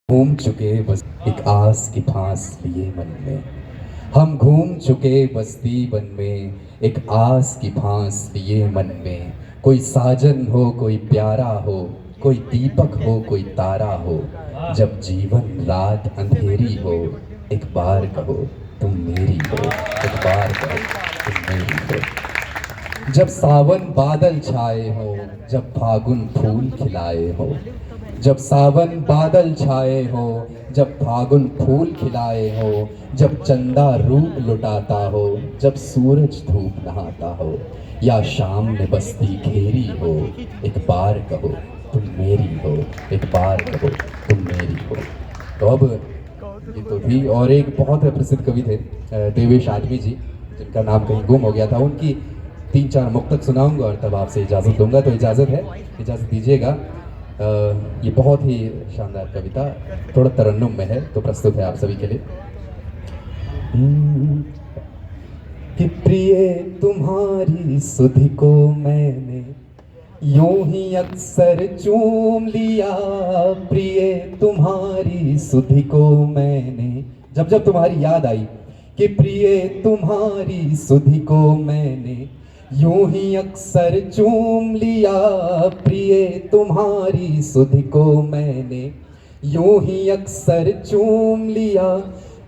घूम चुके बस एक आस की फांस लिए मन में। हम घूम चुके बस्ती बन में एक आस की फांस लिए मन में। कोई साजन हो, कोई प्यारा हो, कोई दीपक हो, कोई तारा हो। जब जीवन रात अंधेरी हो, एक बार कहो तुम मेरी हो, एक बार कहो तुम मेरी हो। जब सावन बादल छाए हो, जब फागुन फूल खिलाए हो। जब सावन बादल छाए हो, जब फागुन फूल खिलाए हो। जब चंदा रूप लुटाता हो, जब सूरज धूप नहाता हो। या शाम ने बस्ती घेरी हो, एक बार कहो तुम मेरी हो, एक बार कहो तुम मेरी हो। तो अब ये तो थी। और एक बहुत प्रसिद्ध कवि थे देवेश आदमी जी, जिनका नाम कहीं गुम हो गया था। उनकी 3-4 मुक्तक सुनाऊंगा और तब आपसे इजाज़त दूंगा। तो इजाज़त है, इजाज़त दीजिएगा। ये बहुत ही शानदार कविता थोड़ा तरन्नुम में है, तो प्रस्तुत है आप सभी के लिए। कि प्रिय तुम्हारी सुधि को मैंने यूं ही अक्सर चूम लिया। प्रिय तुम्हारी सुधि को मैंने, जब जब तुम्हारी याद आई कि प्रिय तुम्हारी सुधि को मैंने यूं ही अक्सर चूम लिया। प्रिय तुम्हारी सुधि को मैंने यूं ही अक्सर चूम लिया।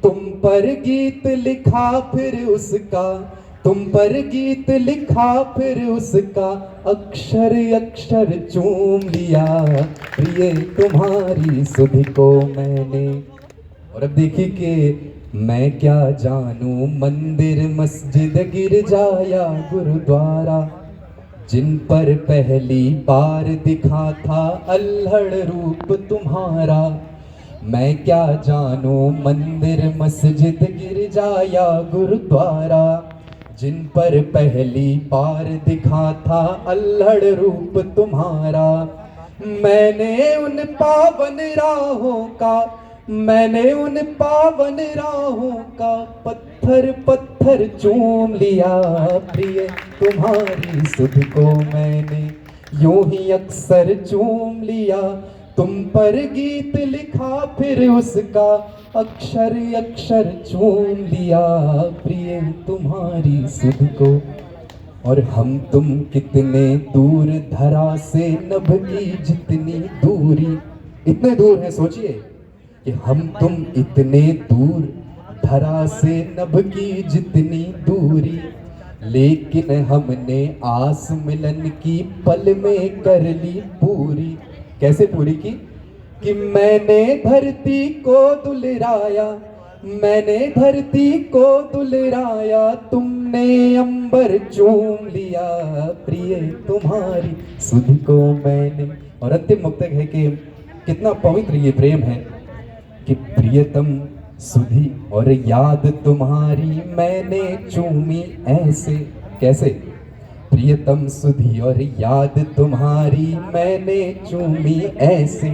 तुम पर गीत लिखा फिर उसका, तुम पर गीत लिखा फिर उसका अक्षर अक्षर चूम लिया। प्रिय तुम्हारी सुधि को मैंने। और अब देखिए कि मैं क्या जानूं मंदिर मस्जिद गिरजा या गुरुद्वारा, जिन पर पहली बार दिखा था अल्हड़ रूप तुम्हारा। मैं क्या जानूं मंदिर मस्जिद गिरजा या गुरुद्वारा, जिन पर पहली बार दिखा था अल्हड़ रूप तुम्हारा। मैंने उन पावन राहों का, मैंने उन पावन राहों का पत्थर पत्थर चूम लिया। प्रिय तुम्हारी सुधि को मैंने यूं ही अक्सर चूम लिया। तुम पर गीत लिखा फिर उसका अक्षर अक्षर चूम लिया। प्रिय तुम्हारी सुधि को। और हम तुम कितने दूर धरा से नभ की जितनी दूरी, इतने दूर है सोचिए कि हम तुम इतने दूर धरा से नभ की जितनी दूरी। लेकिन हमने आस मिलन की पल में कर ली पूरी। कैसे पूरी की? कि मैंने धरती को दुलराया, मैंने धरती को दुलराया, तुमने अंबर चूम लिया। प्रिय तुम्हारी सुधि को मैंने। और अंतिम मुक्तक है कि कितना पवित्र ये प्रेम है कि प्रियतम सुधि और याद तुम्हारी मैंने चूमी ऐसे। कैसे? प्रियतम सुधि और याद तुम्हारी मैंने चूमी ऐसे।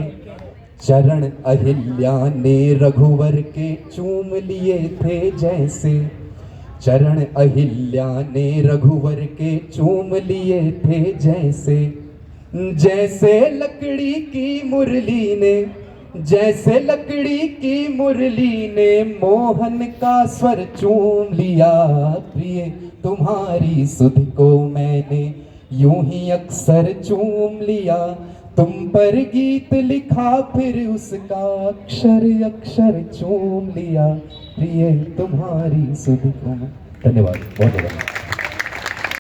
चरण अहिल्या ने रघुवर के चूम लिए थे जैसे। चरण अहिल्या ने रघुवर के चूम लिए थे जैसे। जैसे लकड़ी की मुरली ने, जैसे लकड़ी की मुरली ने मोहन का स्वर चूम लिया। प्रिय तुम्हारी सुधि को मैंने यूं ही अक्सर चूम लिया। तुम पर गीत लिखा फिर उसका अक्षर अक्षर चूम लिया। प्रिय तुम्हारी सुधि को। धन्यवाद, बहुत धन्यवाद।